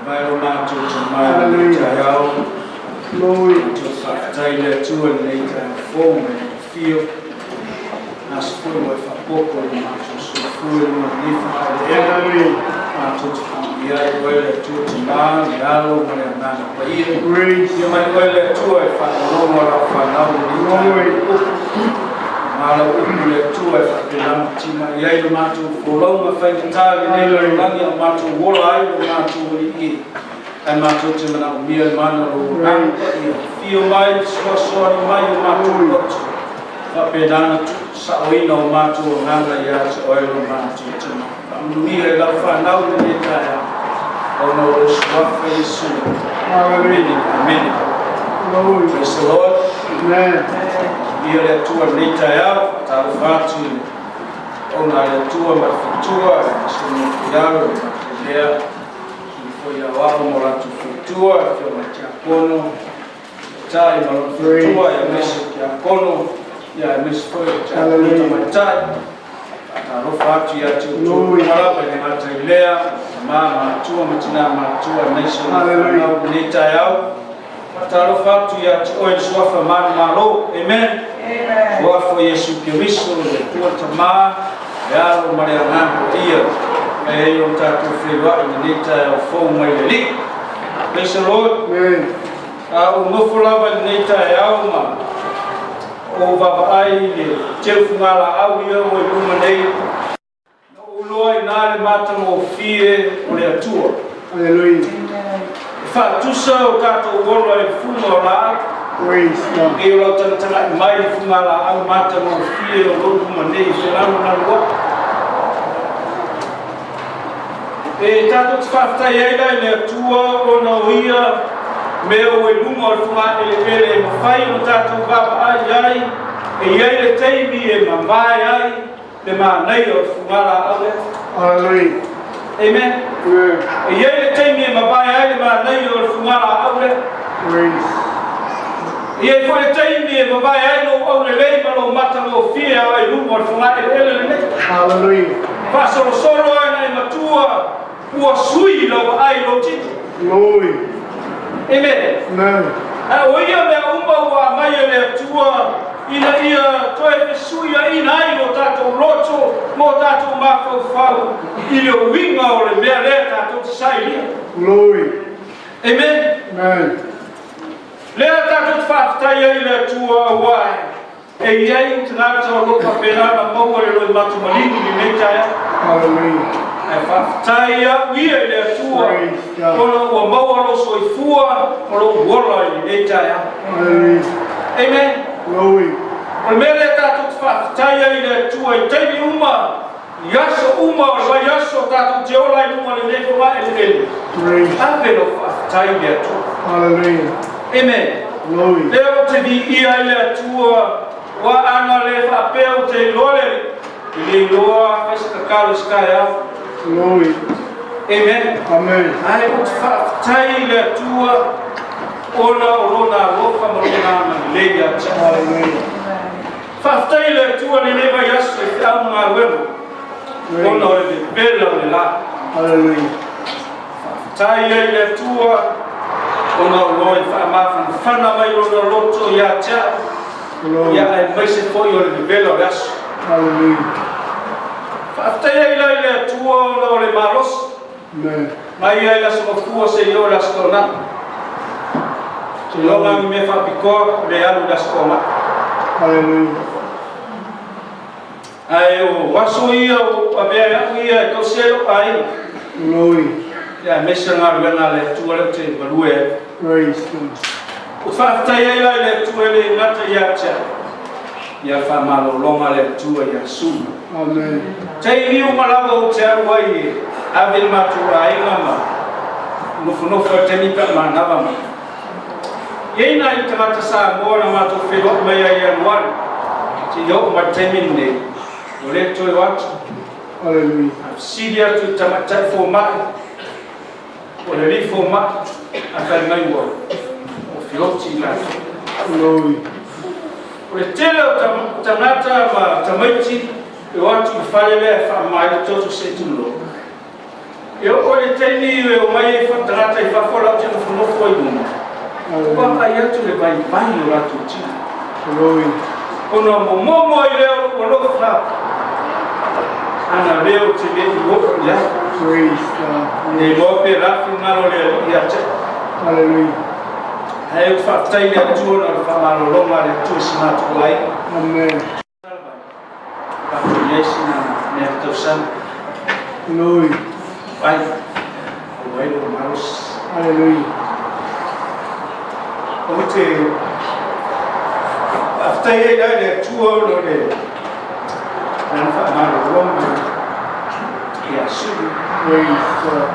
mai o mātou te mai le tai au. Mātou whakatai le tua nei tai whou me whio. Nasa whoi wai whapoko le mātou sufui ma nifa ai le mātou te whangi ai wai le tua te mā, le alo, ma le anana paia. Ia mai wai le tua e whanonga la whanau ni tai. Mala umu le tua e whakirama tima i ai le mātou wholaunga whaingatari nei le rangi a mātou wola ai le mātou i. Ai mātou te mana o mia mana o ranga i a whio mai, soa mai o mātou lotu. Whapedana sa oina o mātou o nganga i a te oilo mātou te mana. Amunia e lau whanau le tai a. Ona o suafa Yesu. Amen. Amen. Praise the Lord. Amen. Ia le tua nei tai au, tāu whātu ona le tua mawhitua, sunu whiaro, lea, ki whoi a wao mo ratu whitua, ki o mai kia kono, tai ma ratu whitua, ia meso kia kono, ia meso whoi kia kono mai tai, tāu whātu ia tu marapa ni matai lea, mātua, matina mātua, meso nei tai au, Taro fatu ya oil swafa man malo, amen. Amen. Wafo Yesu Kristo le tua tama ya lo maria ngambo ia. E yo tatu frewa inita ya fo mai le. Praise the Lord. Amen. O no fulava inita ya uma. O baba ai le tefu ngala au ia o luma nei. No loi na le mata mo fie o le atua. Hallelujah. Fatusa o tato wolo e fumo la e o tanga mai funga la au mata mo fie o lo manei se la na lo e tato tfafta yela le tua o no ia me o e lumo o funga ele mo fai o tato baba ai e ele teimi e mamai ai le ma nei o funga la au Hallelujah. Amen. E ele tem minha pai ai ma nei o fumara aule. E ele foi tem minha pai ai no aule lei ma no mata no fia ai lumo o fumara ele nei. Hallelujah. Passa o solo ai na tua o sui lo ai lo tito. Glory. Amen. Amen. O ia me umba wa mai le tua ina ia toe suia ina ai no tato loto mo tato mafo fau ile winga o le mea le tato sai glory amen amen le tato fafta ia ile tua wai e ia trato lo papera na mo le lo matu malini ni meta hallelujah e fafta ia ile tua o mo lo soifua o lo wola ni meta hallelujah amen glory. O mele tatu tfaftaia ile tua i teimi uma, yaso uma o vai yaso tatu te ola i uma le neko ma ele. Ave lo faftaia tua. Hallelujah. Amen. Glory. Leo te vi ia ile tua, wa ana le fapeo te lole, ili loa fesa kakalo skaya. Glory. Amen. Amen. Ai o tfaftaia ile tua, ona olona lofa marona maleia cha. Hallelujah. Faftai le tua ni leva yaso e au nga wemo. Ona o le bela o le la. Hallelujah. Faftai le tua ona o loi whaamawhana whana mai o na loto ya tia. Ia ai maise foi o le bela o le aso. Hallelujah. Faftai le tua ona o le maros. Mai ai la sokofua se yo la skona. Se longa mi me whapikoa le alu la skona. Hallelujah. Ai o waso ia o avea ia ko selo ai. Glory. Ya mesa ngala le tuale te balue. Praise God. O fafta ia le tuale ngata ya cha. Ya fa malo longa le tua ya su. Amen. Tai ni o malava o te wai ave matu ai ngama. No funo fa teni pa manava ma. Ina i tamata sa mo na matu felo mai ai anwar. Ti yo ma temin ne. Ole toi wat. Hallelujah. Sidia tu tamata fo ma. Ole li fo ma. Afal mai wo. O fioti la. Hallelujah. Ole tele o tamata ma tamaiti e watu falele fa mai toto setulo. Eu ole teni o mai fa tata I whakola te whanofo I muna. Waka I atu le vai o ratu tina. Ono momo I leo wanofa. Ana leo te me I woko ya. E lope rafi ngaro le ia te. Hallelujah. Hai o whaftai le atu ona le whamaro longa le atu sinatu ai. Amen. Ratu Yesu na mea tausan. Hallelujah. Vai. O wailo maros. Hallelujah. O te whaftai e lai le atu ono le nana whamaro longa ia suru. Praise God.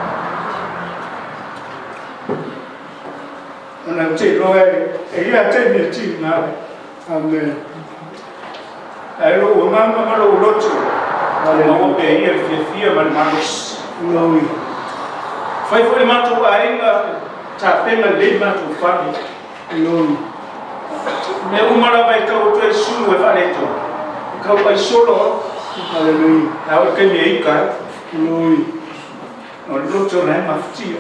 Ona te loe e ia te me ti na. Amen. Ai lo o mama ma lo lotu. Hallelujah. Mo pe ia fia man manos. Glory. Fai foi matu ainda ta pena le matu fami. Glory. Me umara vai ka o te sunu e fale to. Ka vai solo. Hallelujah. Na o ke me ika. Glory. No lotu na mafti.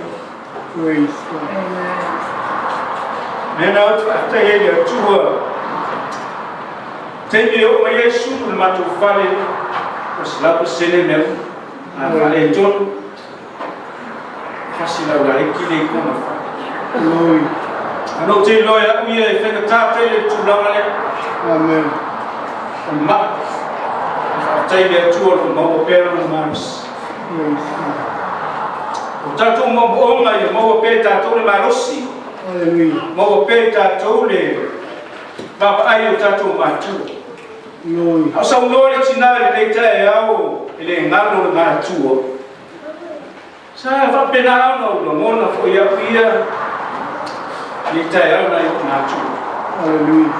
Praise God. Me na o ta ia tua. Te o mai sunu matu fale. Os lapo sele meu. A fale ton. Fasila la ikile ko na fa. Glory. Ano te loya uia e wheka tātai le tūlanga le. Amen. Ma. Tātai le tūa ko maua pēra na maris. Praise God. O tātou maua onga i maua pē tātou le marosi. Hallelujah. Maua pē tātou le papa ai o tātou mātua. Glory. Au sau lore tina le tae au le ngalo le mātua. Sa fa pena ana o mona fo ia pia. Le tae au na i mātua. Hallelujah.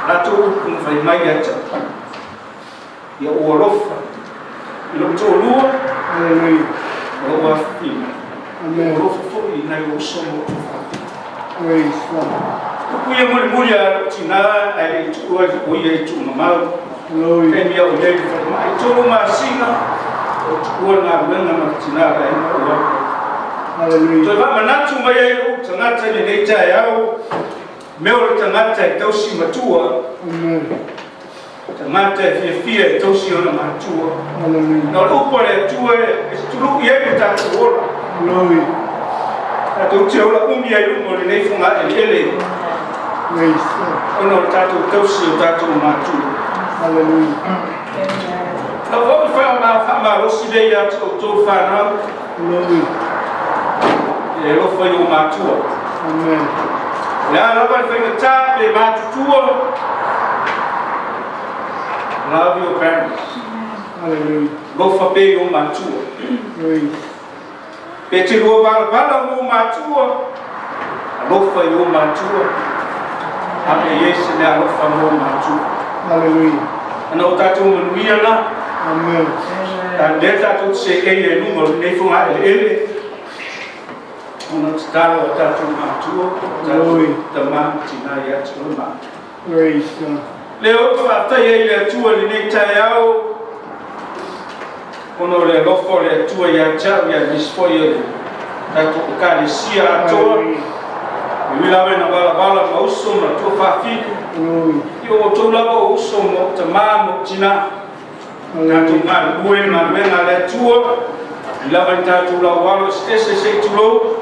Rato kung fai mai ata. Ia orofa. Ilo to lua. Hallelujah. Orofa fina. Amen. Orofa fo I nai o somo. Praise God. Kuia muli a tina ai tu o ia tu mamau. Glory. Ke mia o le fai mai tolu masina. O tu na ngana ma tina ai o. Hallelujah. To va manatu mai ai o tangata le nei tai au. Me o tangata e tausi matua. Amen. Tangata e fia e tausi ona matua. Hallelujah. No upole tue tulu ia ko tatu ora. Glory. Tatu te ora umi ai umo le nei funga e ele. Praise God. Ono tatu tausi o tatu matua. Hallelujah. Na vou falar na fama rosi ia to fana. Glory. E lo foi o matua. Amen. La la vai foi ta le matua. Love your parents. Hallelujah. Go for pay o matua. Praise. Pete lo vala o matua. Lo foi o matua. Ame Yesu le lo fa o matua. Hallelujah. Ana tatu manuia na. Amen. Ta deta tu se e número nei funga ele. Ono talo tatu matua. Glory. Tamam tina ya tuma. Praise God. Leo fata ye le tua le nei tai au. Ono le lofo le tua ya chau ya disfoye. Tatu ka le sia ato. Wilawe na bala mauso na to fa fi. Glory. Yo to la o so mo tamam tina. Tatu ma bue na menga le tua. Wilawe tatu la walo se tulo.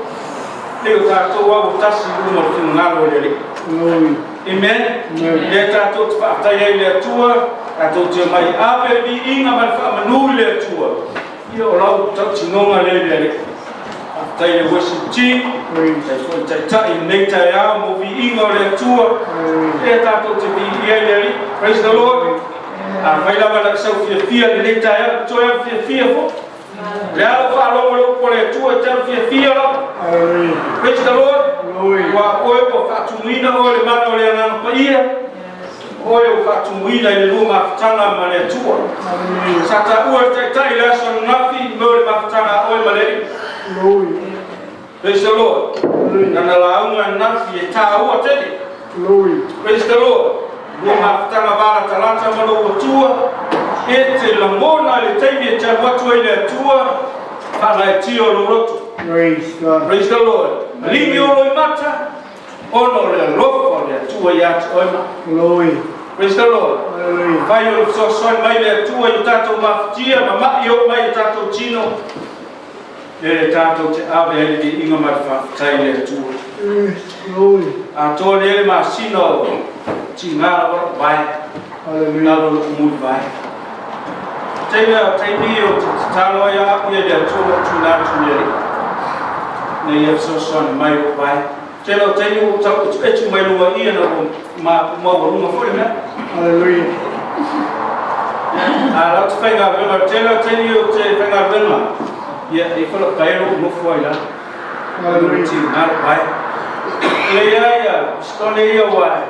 Leo tatu wa utasi mo ngalo le. Glory. Amen. Amen. Le tatu fata ye le tua. Tatu te mai ave vi inga ma fa manu le tua. Yo la tatu nonga le. Tai le wasi Praise. tai foi tai nei tai a mo vi inga le tua. Hallelujah. E tatu te vi ye. Praise the Lord. A vai la na sau fia nei tai a toa fia fo. Le ala fa lo ko le tua ta fia la. Hallelujah. Praise the Lord. Glory. Wa oe ko fa tumina o le mana o le na pa ia. Oe o fa tumina le luma tanga ma le tua. Hallelujah. Sata ua tai la son nafi mo le maftanga oe ma le. Glory. Praise the Lord. Hallelujah. Na la unga nafi e ta ua tele. Glory. Praise the Lord. Luma maftanga bala talata ma lo tua. E te la mona le taimi e te watu e le tua. Hala e tio lo roto. Praise God. Praise the Lord. Limi o mata. Ono le lofo le tua ya oima. Glory. Praise the Lord. Hallelujah. Vai o so mai le tua i tato maftia mama i o mai tato chino. Le tato te ave di inga mai fa tai le tua. Yes. Glory. A to le ma sino tinga vai. Hallelujah. Nalo mu vai. Tena teni o talo ya ia le tua tuna tuna. Nei e so mai o vai. Telo teni o tapu etu mai lua ia no ma luma foi né? Hallelujah. A lot fenga vema telo teni o te fenga vema. Ia e fala kairo no foi lá. Hallelujah. Ar vai. Le ia stone ia vai.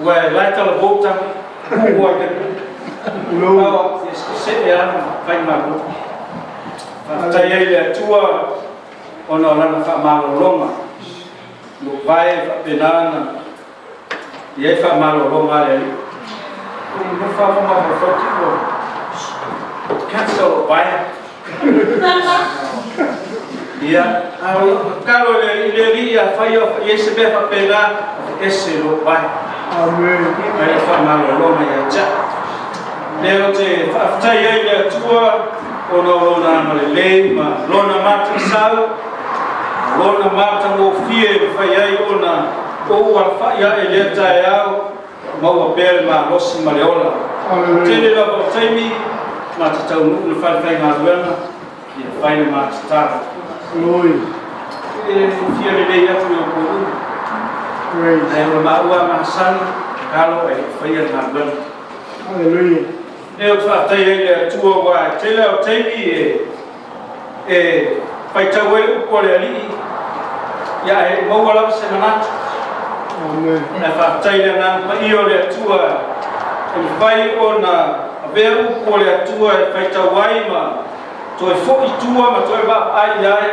Vai lá tala volta. Vai Glory. Não, se ia vai mago. Tai ele tua ono lana fa malolonga no vai fa penana e fa malolonga le no fa ma fa tipo cancel vai ia caro le ria fa io esse be fa pena esse lo vai Amen. e fa malolonga ia ja le te fa tai ele tua ono lona male ma lona mata sau Lona mata mo fie fai ai ona o wa fai ai le tai au ma wa bel ma losi ma leola tele la bo taimi ma ta tau no fai fai ma duena e fai ma sta Glory. e fie le ia tu o ko Praise. e ma wa ma san kalo e fai na duena Hallelujah. e o fa tai le tu o wa tele o taimi e fai tau e ko le ali ya e mo wala se manat Amen. na fa taile na ma io le tua e vai ona veru ko le tua e fai tawai ma to e fo i tua ma to e va ai ai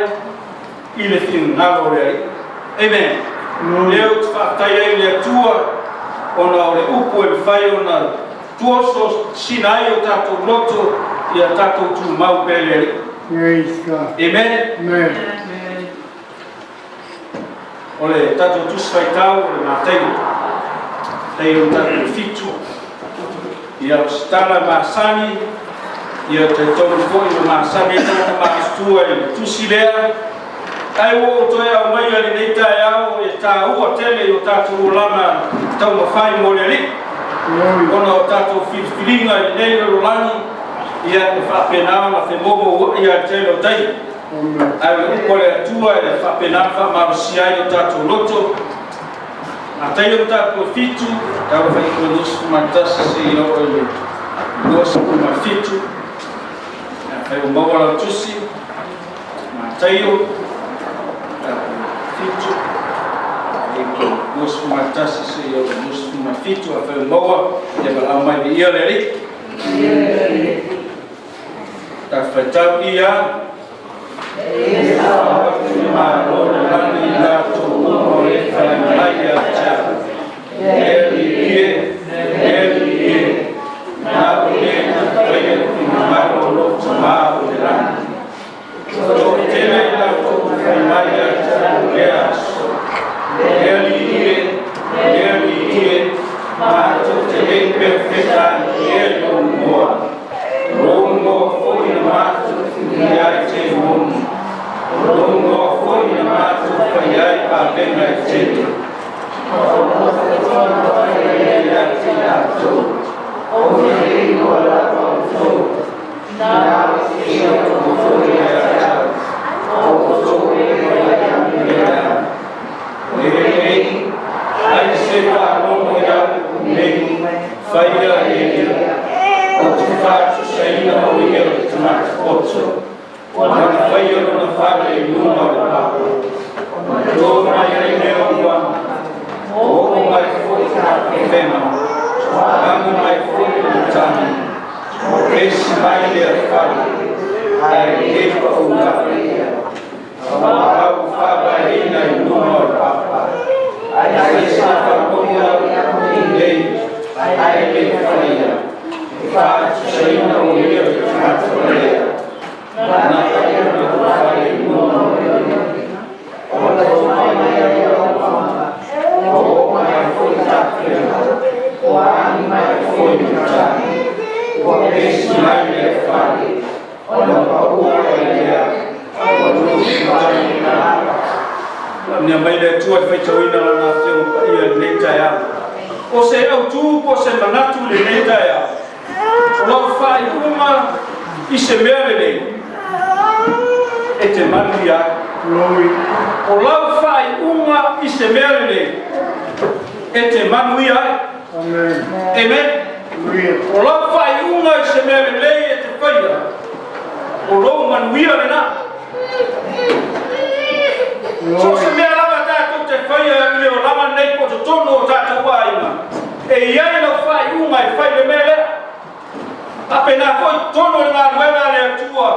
i le fin na lo le amen le fa taile le tua ona le upo e fai ona tuo so sinai o tato loto ia tato tu mau pele Praise God. amen Amen. Ole tato tu sai tau e matei tei o tato fitu ia stala masani ia te tonu foi o masani tata mastua e tu silea ai o to ia o mai ali nei tai au e ta ua tele o tato lama tau mawhai mo le li ona o tato filinga i nei o lani ia e whapenao na te momo ia tele o tai ai o le tua e fa pena fa marciai o tato loto a tai o tato fitu ta o fai ko nos matas se o le nos ma fitu ai o mawala tusi ma tai o fitu e ko nos matas se o nos ma fitu a fai o mawa e ba mai di ia le ri ta fai tau ia ma lo la ni la to o e fa mai ya cha e na o le na pe ma lo ma o la to te le la to mai ya cha ma to te le perfetta e lo mo Rongo foi na mato, ia te mon. Rongo foi na mato, ia a bem te. Rongo foi na mato, ia te ato. O rei ora voltou. Na se eu foi a o foi a minha. Ei, ai se va no ia nem faia ele. O tu faz sei não ia te mais forte. Quando foi eu não falei numa papo. Do mai ne o mai foi a fema. Quando mai foi o tani. Esse mai ele fala. Ai que o gaia. O fabarina numa papa. Ai esse faboria ninguém. Ai que faria. Faz sei não ia te mais forte. Na Nia mai le tua fai tawina na fio ia le taia. O se au tu po se manatu le taia. O lo fai uma I se mere e te manuia. O lo fai uma I se mere e te manuia. Amen. O lo fai uma I se mere e te faia. O lo manuia le na. So se mea lava tātou te whaia I leo lama nei po te tono o tātou wāinga. E iai no whai unga I whai le mele. Ape nā whai tono ngā ruera le atua.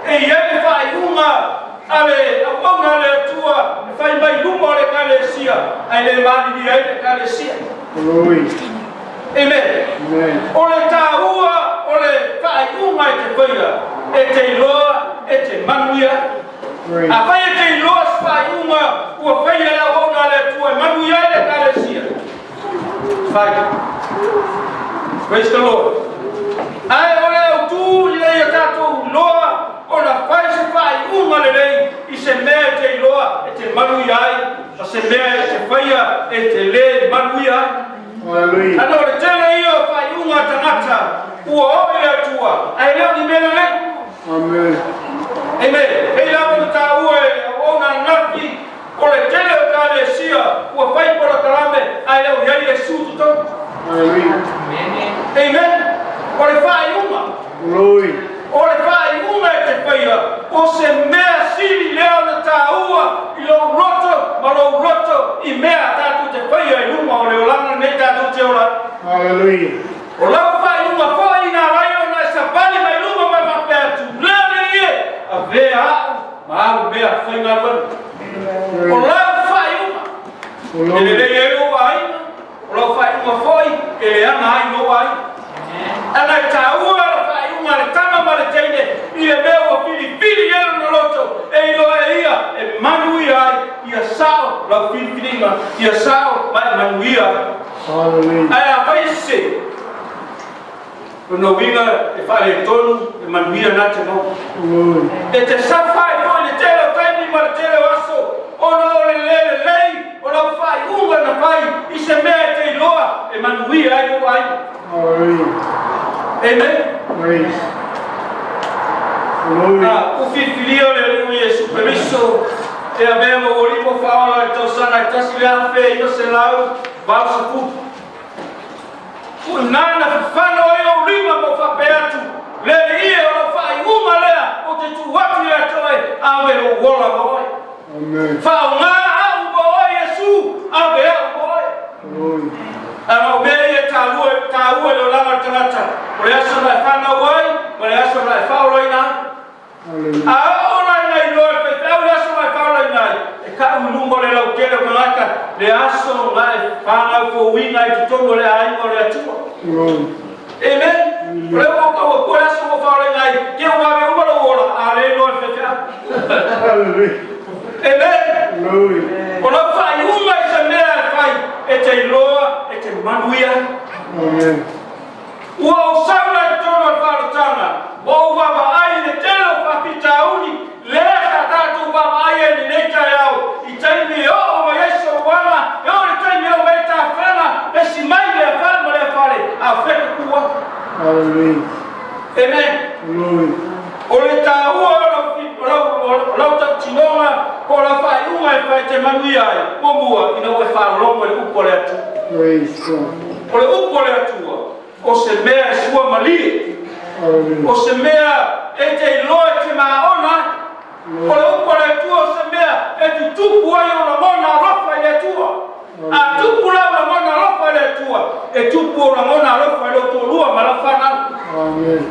E iai whai unga ale apauna le atua. E whai mai luma o le kalesia. Ai le mani ni ai le kalesia. Amen. O le tāua o le whai unga I te whaia. E te iloa, e te manuia. A whai e te iloa whai unga ua whai e la ona le tua manuia le kalesia. Whai. Praise the Lord. Ai o le au tū I le ia tātou loa o na whai se whai unga le rei I se mea te iloa e te manuia ai. A se mea e te whaia e te le manuia ai. Ano le tele ia whai unga tangata ua o I le atua. Ai leo ni mena le. Amen. Amen. Hei lawa na tā ua e ona nafi o le tele o tā le sia ua whai pora karame ai leo iai e sūtu tau. Amen. O le whai unga. O le whai unga e te whaia o se mea siri leo na tā ua I lo roto ma lo roto I mea tātou te whaia I luma o leo langa nei tātou te ora. O lau whai unga whai nā rai o nai sa pali mai luma mai mapea tu. Lea le ie a vea ma au mea whainga ruanu. O lau whai unga. E le rei e o ai. O lau whai unga whai e le ana ai no ai. Ana I tā ua la whai unga le tama ma le teine I le mea ua pili elu na loto. E ilo e ia e manui ai ia sao lau pili ma ia sao mai manui ai. Ai a whai se. No winga e whare tonu e manuia nā te no. E te sawhai poi le tele o taimi ma le tele o aso. Ona o le lei, o lau whai unga na whai I se mea te iloa e manuia ai o ai. Amen. Uwhiwhirio le ringu Iesu Periso e a mea mo oripo whaola e tau sana I tasi lea whea I o se lau valsa pupu. Nana whano e o rima mo whapeatu. Le ie o whai uma lea o te tuwatu lea toi awe o wola moe. Whao ngā au moe Iesu awe au moe. Ama o mea ia tā ua leo langa tangata. O le aso lai whanau ai, o le aso lai whaoloi nā. A o lai nai loe pe au le aso lai whaoloi nai. E ka unumo le lau kere o ngaka le aso lai whanau ko winga I tutongo le aingo le atua. Amen. Le o ka o ko aso mo whaoloi nai. Ke o wawe umaro ora a le loe pe Amen. O la whai uma I se mea e whai e te iloa e te manuia. Ua o sauna I tono e whaarutanga. Wa o wawa ai ne telo whapita uni. Lea ka tātou wawa ai e ni neita iau. I taimi o o ma Yesu o wana. E o le taimi o me ta whena. E si mai lea whana lea whare. A wheka kua. Amen. O le tā ua o lau tau tinonga. Ko la whai unga e whai te manuia ai. Momua ina ue whaalongo le upo le atu. O le upo le atua. O se mea e sua malie. O se mea e te iloa e te maona. O le upo le atua o se mea e tu tupu ai o la mona alofa le atua. A tupu la o la mona alofa le atua. E tupu o la mona alofa le otolua ma la whana. Amen.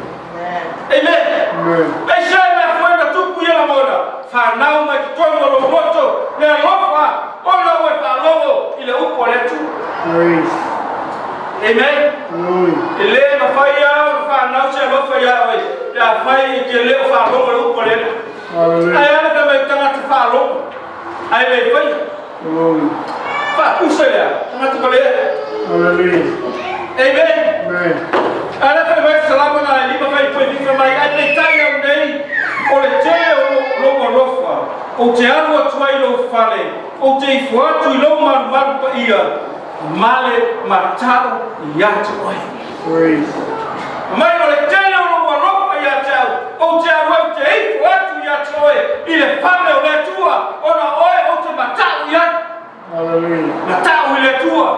E se mea fuenda tupu i la mona. Whanau mai ki tongo lo roto. Le alofa o la ue whalongo i le upo le atua. Amen. Ele na whai au whanau se alofa i au e. Le a whai I te leo whalongo le upo le atua. Ai ana ka mai tangata whalongo. Ai le whai. Whakusa lea. Tangata wale. Amen. Ana ka mai salama na lima mai pui vika mai. Ai le tai au nei. O le te o lofa. o te alu atu ai lo fale, o te ifu atu I lo maru pa ia, male matau I atu ai. Praise. Mai o le tele o lo waropa I atau, o te alu au te ifu atu I atu ai, I le fale o le tua, o na oe o te matau I atu. Hallelujah. Matau I le tua,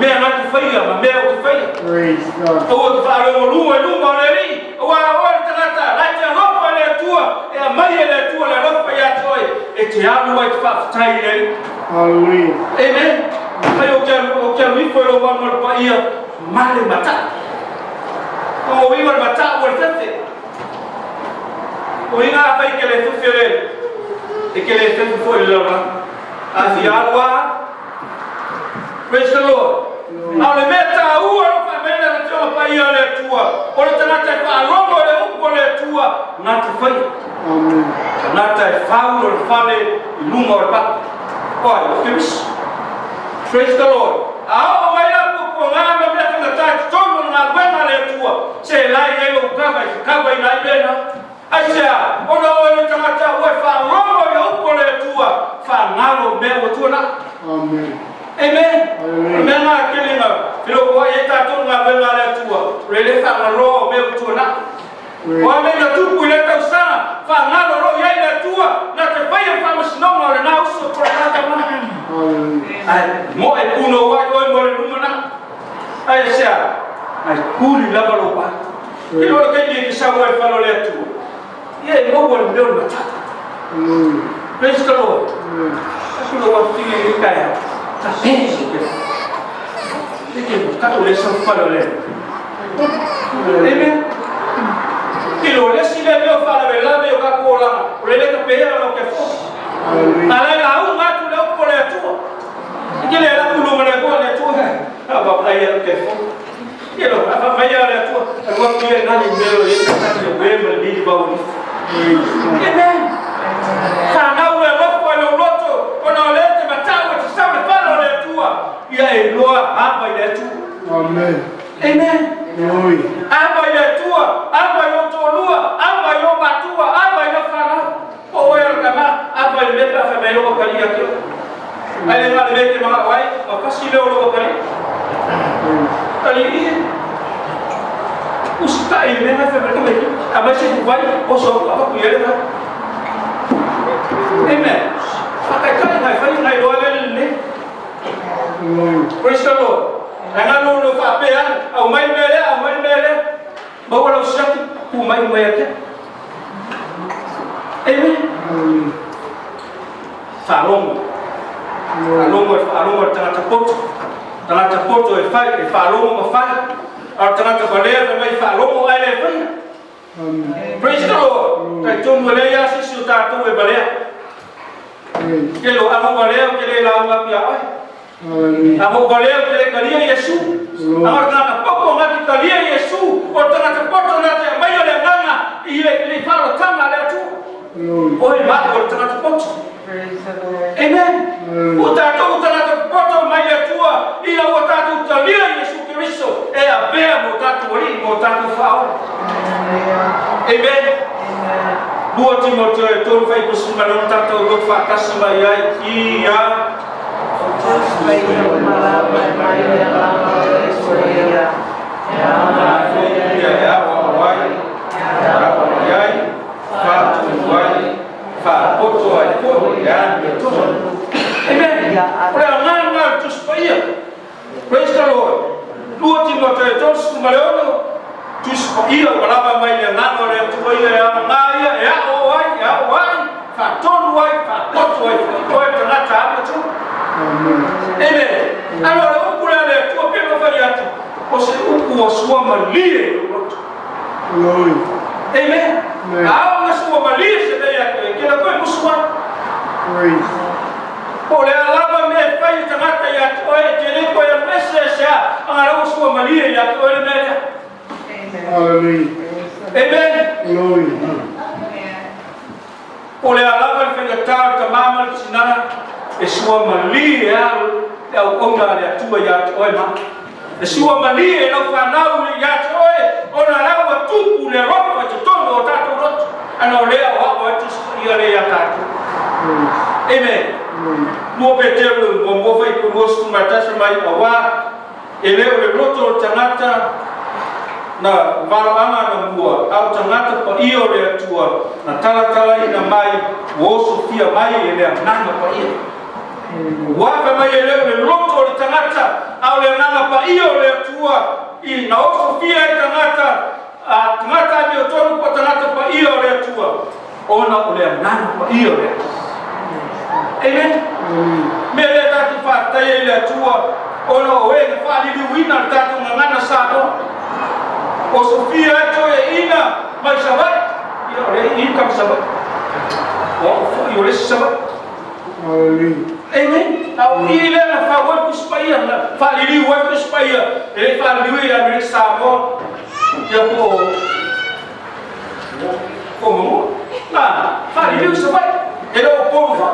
mea na tu whaia, ma mea o tu whaia. Praise God. O te whare o lua, luma o le ri, o a oe tangata, lai te ropa le tua, e a mai e le tua le ropa I atu ai, e te alu ai te whawhatai le. Hallelujah. Amen. Mai o te alu ifo e lo wangol pa ia, male matau. O iwa le matau o le whewhe. O inga a whai ke le whewhe le, e ke le whewhe fo I laura. A fi alua. Praise the Lord. Au le mea ta ua lo wha mena na te opa ia le tua. O le tanata e wha longo le upo le tua. Nā te whai. Amen. Tanata e whau o le whale I lunga o le papa. Oi, fimis. Praise the Lord. Ao o mai la pupo ngā me mea kanga tai tono ngā wenga le tua. Se lai e o kava I lai bena. Ai sea, ona o le tanata ue wha longo le upo le tua. Wha ngalo mea o tua na. Amen. Amen. Amen. Amen. Ngā kilinga. Whilo kua e tātou ngā wenga le tua. Rele wha ngalo mea o tua na. Wa me na tupu I le tau sana. Wha ngalo ro iai le tua. Na te whaia wha masinonga o le nā uso kura nā tamana. Hallelujah. Ai, mo e kuno wai oi mo le lumana. Ai sea, ai kuri lava lo pa. I lo ke ni ki sa wai whalo le tua. Ie mo wale mleo matata. Hallelujah. Praise the Lord. Amen. Aku lo wa finge ni kaya. Ta penso ke. Ike ka o le sa whalo le. Amen. Kilo le si le meo whalo le lave o ka kōlanga. O le le ka pehera lo ke fo. Hallelujah. Alai la u ngatu le upo le tua. Ike le la kulu mene kua le tua. Aba playa ke fo. Kilo, aba playa le tua. Agua kia nani meo le katani o wema le lidi bau ni. Amen. Whanau le loko e lo loto. Ona o le te matau e te sau le whalo le tua. Ia e loa aba I le tua. Amen. Amen. Hallelujah. Aba I le tua. Aba I o tolua. Aba I o batua. Aba I o whanau. O e o kama. Aba I le mepa whamei loko kari a kio. Ai le ngā le meke mga wai. Ma pasi leo loko kari. Kari ia. Usta I le menga whamei kama i. Aba se kuwai. O so aba kuyere na. Amen. Pakai kai ngai whai ngai loa le le. Hallelujah. Praise the Lord. Ngā no whapean. Au mai mele. Au mai mele. Bawa lau siaki. Ku mai mai ake. Amen. Hallelujah. Whalongo. Whalongo tangata poto. Tangata poto e whai. E whalongo ma whai. Au tangata balea me mai whalongo ai le whai. Amen. Praise the Lord. Tai tonu e lea sisi o tātou e balea. Praise. Kelo amo balea o ke le launga pia ai. Hallelujah. Amo balea o ke le kalia Yesu. Amo tangata poko ngati kalia Yesu. O tangata poto ngati mai o le nganga. I le whalo tanga le atu. Hallelujah. Oi mati o tangata poto. Amen. O tātou tangata poto mai le tua. Ina o tātou kalia Yesu Kiriso. E a bea mo tātou ori mo tātou whao. Amen. Bua Timoteo e tōru whai kusi mana tātou rot whakasi mai ai I a Amen. Praise the Lord. Bua Timoteo e tōru whai kusi tus ia malava mai le ngano le tu ia e ngaia e o ai fa tonu ai fa potu ai ko e tana ta tu amen allora o pure le tu pe no fai atu o se o sua malie Hallelujah. amen a o sua malie se dai atu que la coi musua Praise. o le alava me fai tana ta ia tu e te le ko e mese sa a o sua malie ia ko e me Hallelujah. amen Hallelujah. o le alava le whengatau ka mama le sinana e sua mali e au onga le atua i atu oe ma e sua mali e lau whanau le i atu oe o na lau a tupu le ropa te tono o tātou roto ana o lea o hapa e tusu i ale i a tātou Amen. Mo betelu mo vai ku mo sumata samai awa ele ole loto tangata na varama na bua au tangata pa io le tua na tala ina mai wo sofia mai ele nanga pa io wa pa mai ele ole loto le tangata au le nanga pa io le tua I na wo sofia tangata tangata ni otonu pa tangata pa io le tua ona ole nanga pa io le Amen. Mele tatu fa taye le tua ono we na fa li wina tatu ngana sabo o Sofia to e ina mai sabat yo le income sabat o yo le sabat amen au ile na fa wa kuspaya na fa li wa kuspaya ele fa li wina me sabo yo como na fa li sabat ele o povo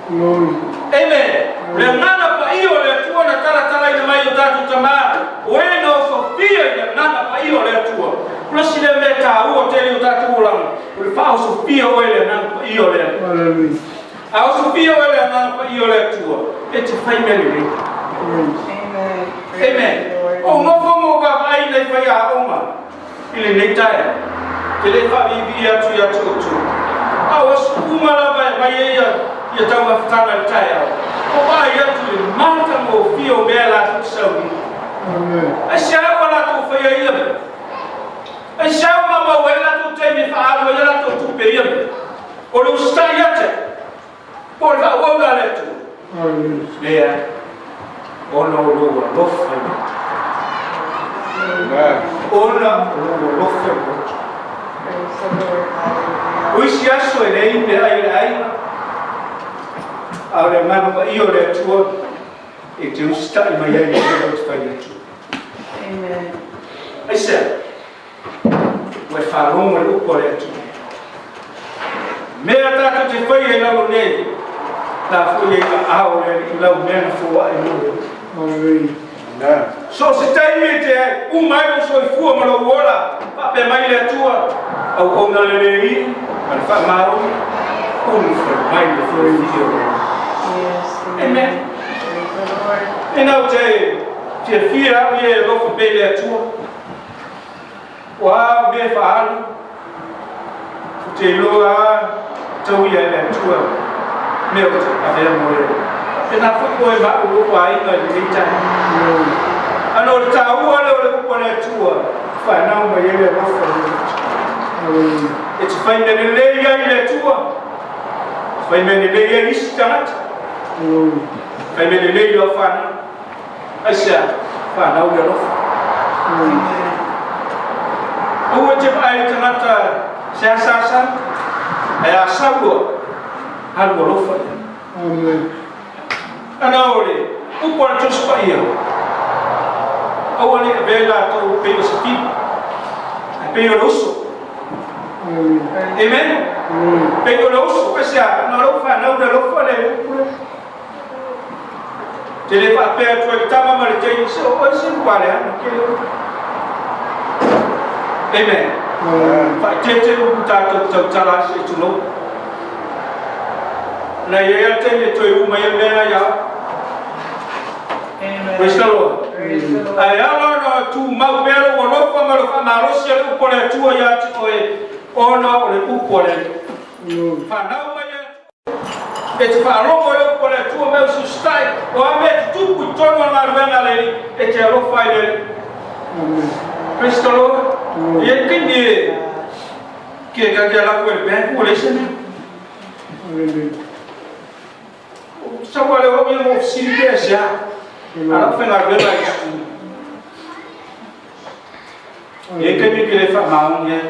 Amen. Le nana pa io le tua na tala ina mai tatu tama. Wena o Sofia le nana pa io le tua. Plus le meta o tele tatu lang. Le fa o Sofia o le nana pa io le. A o Sofia o le nana pa io le tua. E ti fai bene. Amen. Amen. O no fomo ka ai nei fa ya oma. Ile nei tai. Tele fa vivia tu ya tu. A o uma la vai ia ia tau mafutana tai au. O vai atu le mata mo fio mela tu sawi. Ai shau wala tu fa ia. Ai shau mama wala tu te mi fa alu wala tu pe ia. O lu stai ate. Por va wala le tu. Lea. Ona o lu lo fa. Ona o lo fa. Oi si aso ele pe ai. Ahora mano pa io le tua e te usta I mai ai le fai le tua. Amen. Ai se we fa longo le upo le tua. Me ata te fai e la lone. Ta foi e a le la mena fo ai no. So se tai me te mai so fu ma lo wola pa pe mai le tua au ona le I ma fa maro un fa mai le fo io. Amen. And I'll tell you, if you have here, look for baby at two. Wow, be for all. To Loa, to we at two. Milk, I am more. And I put going back to why I did time. I know the tower, I look for that two. Find out my area of it's fine that the lady at two. Find many ladies start. Fai me le yo fana asha fana o yo o je ai tanata sa aya sawo hal wo fa amen ana ore o por to spaia o wali bela to pe o sti pe o rosso amen pe o rosso asha na ro fa na o ro fa le Tele pa pe tu tama mari te so o sin kwale ke amen fa te ta to tala se tu no na ye te le to u mai le na ya amen praise the Lord ai ala no tu ma pero o no fa ma ro se u ko le tu ya ti o no o le u ko le fa na et fa rongo le ko le tu me su stai o ame tu ku tono na rwenga le et e ro fa le praise the Lord ye kindi ke ka ke la ko ben ko le sene sa wale o mi mo si ke sia ala fa na rwenga ye ke mi ke le fa ma on ye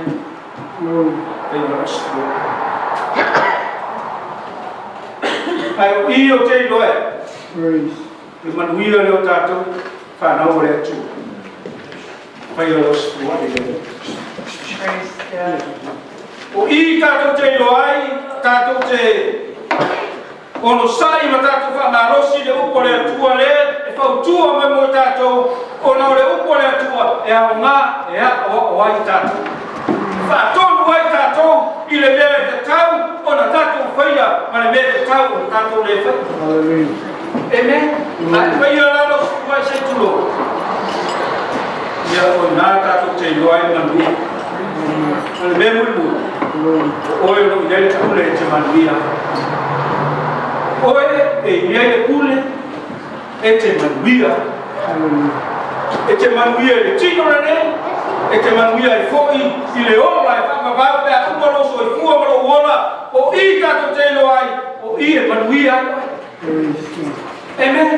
e no sto ai io te lo è ma lui lo tato fa no le tu fai lo studio o I tato te lo hai tato te ono sai ma tato fa ma rossi le upo le tua le e fa tu me mo tato ono le upo le tua e a una e a o ai tato fa tu ai tato i le mea te tau o na tātou whaia ma le mea te tau o na tātou le whai. Hallelujah. Amen. Ai whaia lalo mai se tulo. Ia o nā tātou te loai manui. Ma le mea mulu. Oe no i ele kule te manuia. Oe e i ele kule e te manuia. E te manuia le tino rene. E te manuia e foi i le ola e whakavau pe a umaro so i fua maro uola o i tātou te loai o i e manuia. Amen.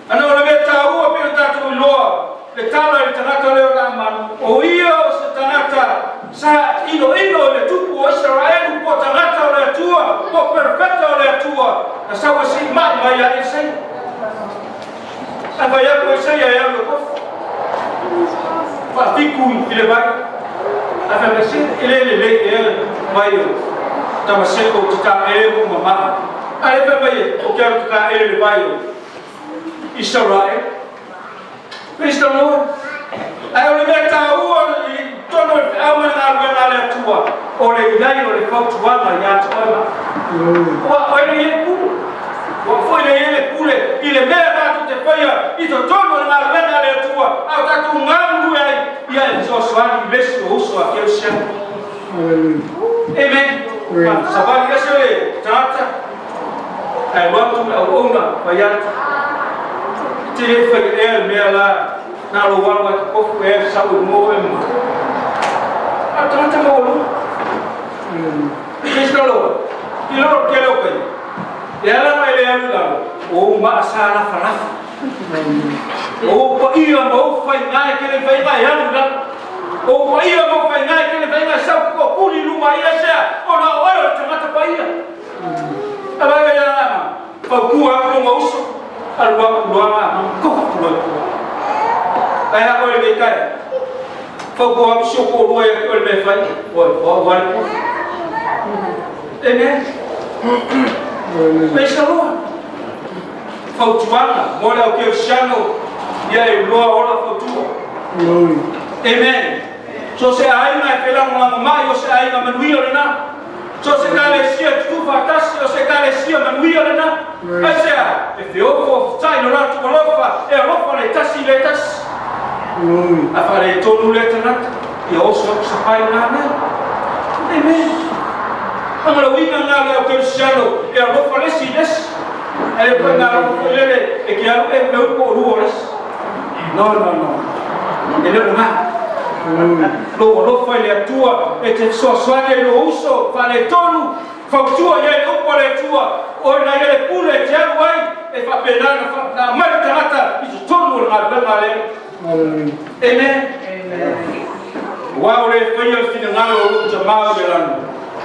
Ana o le mea tā ua pēr tātou i loa. Le tala i tanata leo la manu. O ia o se tanata sa ino le tupu o Israelu po tanata o le atua, po perfecta o le atua. Na sawa si mai a e sei. A vai ako e sei a e alo kofu. Pa fiku i le vai. A vai me sei ele e mai o tamaseko tita e mo mama. A e vai o que tita ele vai o Israel. Praise the Lord. Ai o le mea tā ua i tono e auma ngā le atua o le iai o le kautuanga i atoima. O ele i e kule. O foi le ele kule i le mea tātou te whaia i to tono ngā le atua au tātou ngāmuru ai i ai Josuani lesu o uso a keu siang. Amen. Sabari ese le tāta. Ai watu au ona whaiatu. Te whai e mea la nā lo wanga te kofu e sau i mō e mō. A tāta mō lo. Praise the Lord. I loro ke leo kai. E ala mai le anu lalo. O maa sāra wharafa. O pa ia mō whai ngai ke le whai ngai anu lalo. O pa ia mō whai ngai ke le whai ngai sau ko puri luma ia sea. O nā oe o te mata pa ia. A vai e ala ma. Pau kua ako ngā uso. Alua kuruanga koka kuruanga. Ai ha ole me kai. Fau ko am soko rua e ole me fai. O wale ko. Amen. Praise the Lord. Fau tuanga mo le o ke shano ia e loa ora fau tua. Amen. So se ai mai pela ngā mai o se ai ngā manui o na. So se kale sia tu fatasi o se kale sia manui o na. Ai sea e te ofo tai no ratu kolofa e rofa le tasi le tasi. A fare tonu le tanata i oso sa pai na na. Amen. Amara wina na le o Cristiano e rofa le si des. E ko na rofa le e ki alu e me ko ruores. No. E le una. Lo fai le tua e te soaswane lo uso fa le tonu fa tua ia upo le tua o na ia le pule te alu ai e fa penana fa na mai tanata i tonu na bema le. Amen. Wa ole fai al fina ngalo o te mau le lanu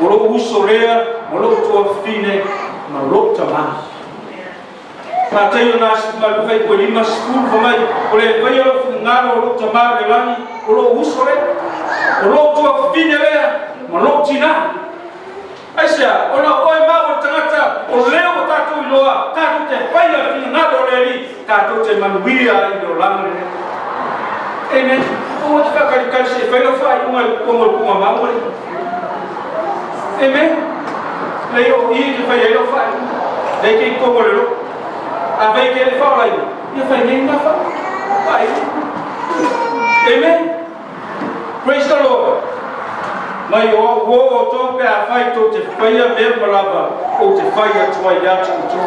o lo uso lea o lo tua fine ma lo tama fa te yo na ma fai ko lima school fa mai o le fai al fina ngalo o lo tama le lani o lo uso le o lo tua fine lea ma lo tina aisia ona oe mau tangata o leo tātou i loa tātou te whai a fina ngalo le li tātou te manuia i lo langa le. Amen. O te whakari se whai lo whai unga maumore. Amen. Lei o i te whai lo whai. Lei ke kongo le lo. A vei ke le whai lai. Ia whai nei nga whai. Amen. Praise the Lord. Mai o tō pe a whai tō te whaia mea malaba o te whaia tuai atu o tō.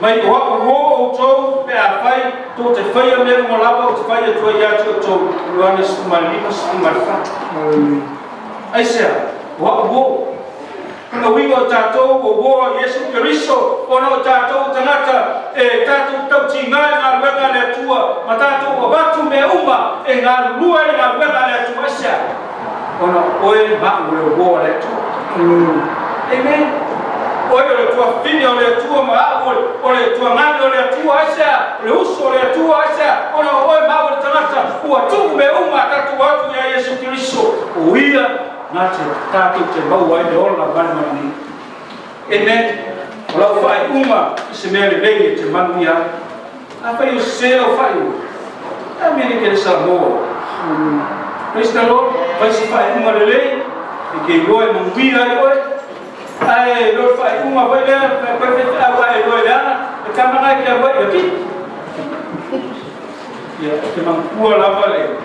Mai o tō pe a whai tō te whaia mea malaba o te whaia tuai atu o tō. Luane sumalima sumalfa. Aisea, o. Kuna wingo tātou o woa Yesu Keriso o no tātou tangata e tātou tau tingai ngā ruenga le atua ma tātou o batu me uma e ngā lua e ngā ruenga le atua asia o no oe ma'u le woa le atua. Amen. Oe le tua fine o le atua ma'u o le tua ngani o le atua asia le uso o le atua asia o no oe ma'u le tangata ua tuku me uma tātou atu ya Yesu Keriso o ia nā te tātou te maua e ola mani. Amen. O lau whai uma i se mea le lei e te manu ia. A whai o se o whai o. A mene ke le sa moa. Praise the Lord. Vai se fai uma lei que goi não vira goi. Ai, lo fai uma vai lá, vai fazer agora goi lá, câmera que agora aqui. Ya, que mangkua lá vale.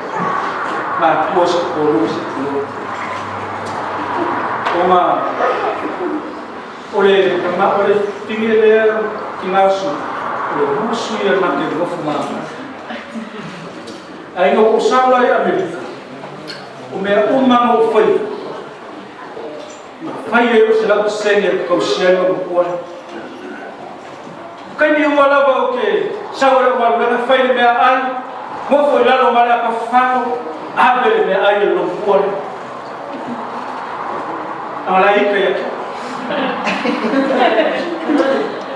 Mas pos polus itu. Oma oleh tinggi dia kinasu. Musuh yang nak berfuma. Ayo usah lah ya Amerika. Umma ufai. Fai eu selalu sengat kau siapa bukan. Kami wala ba oke. Sawara wala fai me ai. Mo foi lá no mala pa fano. Abre me ai lo bukan. Ala ika ya.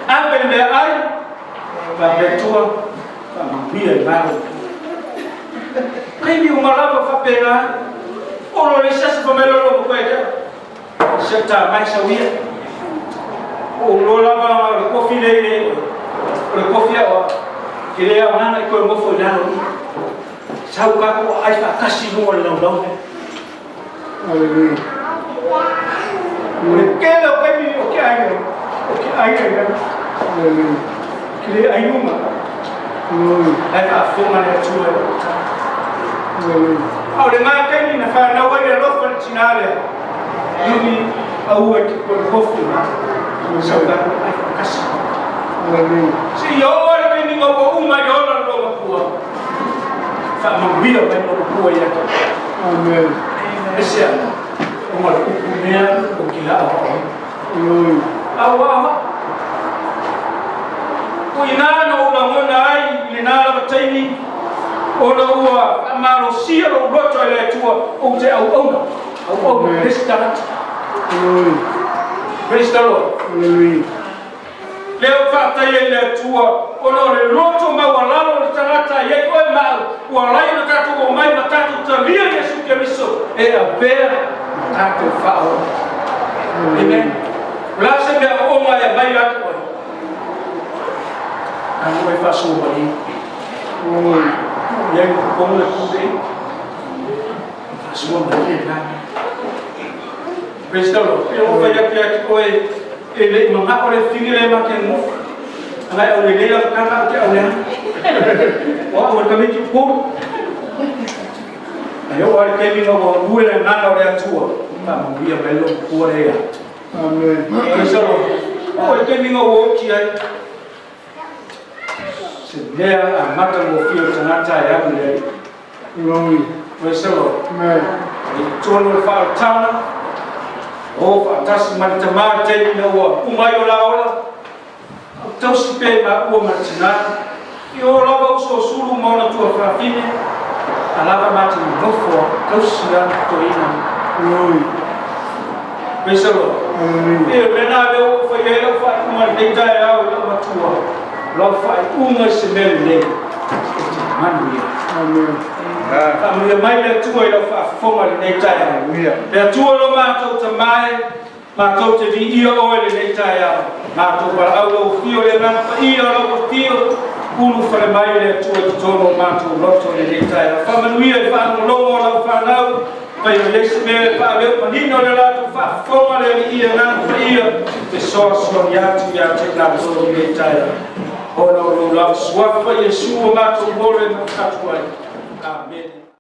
Abre me ai. Ba betua. Ba mambia mau. Kami wala ba fa pega. Olo lesa se pamelo lo bukan. Serta mai sawia. Olo lava kofi le. Kofi awak. Kira awak nak ikut muful dalam. Sau kaku ai tak kasih nual dalam. Hallelujah. Kela kami okey ayo. Okey ayo. Hallelujah. Kira ayo mah. Hallelujah. Ai tak faham mana cuma. Hallelujah. Awak dengar kami nak faham awak dia loh Cina. Ini awak ikut kofi. Sau kaku ai tak kasih. Hallelujah. Si awak kami ngau umma orang lo kuat. Tak mambia kan lo kuat ya. Amen. Asia. Umar kumia ukila awak. Hallelujah. Awak. Kuina no bangun ai lina bataini. Ona uwa amaro sia lo roto ile tua uje au ona. Au ona restaurant. Hallelujah. Restaurant. Hallelujah. Leo fakta ile tua ona le roto ma walalo tangata ye ko ma walai na tatu o mai matatu talia Yesu Kristo e a ver tatu fao. Amen. Blase me o ma ya mai la ko. Anu e faso bali. Yang como le pude. Faso bali na. Kristo eu vai aqui oi ele mama oleh tinggal makin mu, anak oleh dia kakak dia oleh, wah orang kami cukup, ayo orang kami ngomong dua dan anak orang tua, kamu dia belum kuat ya. Amen. Kesalahan, orang kami ngomong kiai, sebenarnya mata mufir sangat saya beli, Hallelujah. kesalahan, Amen. jual fal tanah. Oh, atas macam jadi nawa umayo laola. Terus pema umat cina. Yo lava uso sulu mau na tua frafine. Alava mati nofo terus yang toina. Hallelujah. Besalo. Hallelujah. Bena leo foi ela faz uma deita ya uma tua. Lo faz uma semana. Manuia. Amen. Kami mai le tua ela faz forma de deita ya. Le tua lo matou também. Matou te vi ia o ele deita ya. Matou para o fio le na ia o fio. Ulu fare mai le tua de tono matou loto le deita ya. Famanuia fa no longo la fa nau. Pai o Yesu me fa le panino le la tu fa forma le ia na ia. Te sorso ya tu ya te na so le deita ya. Ono lo la swafa Yesu matou bole no katwai. Amen.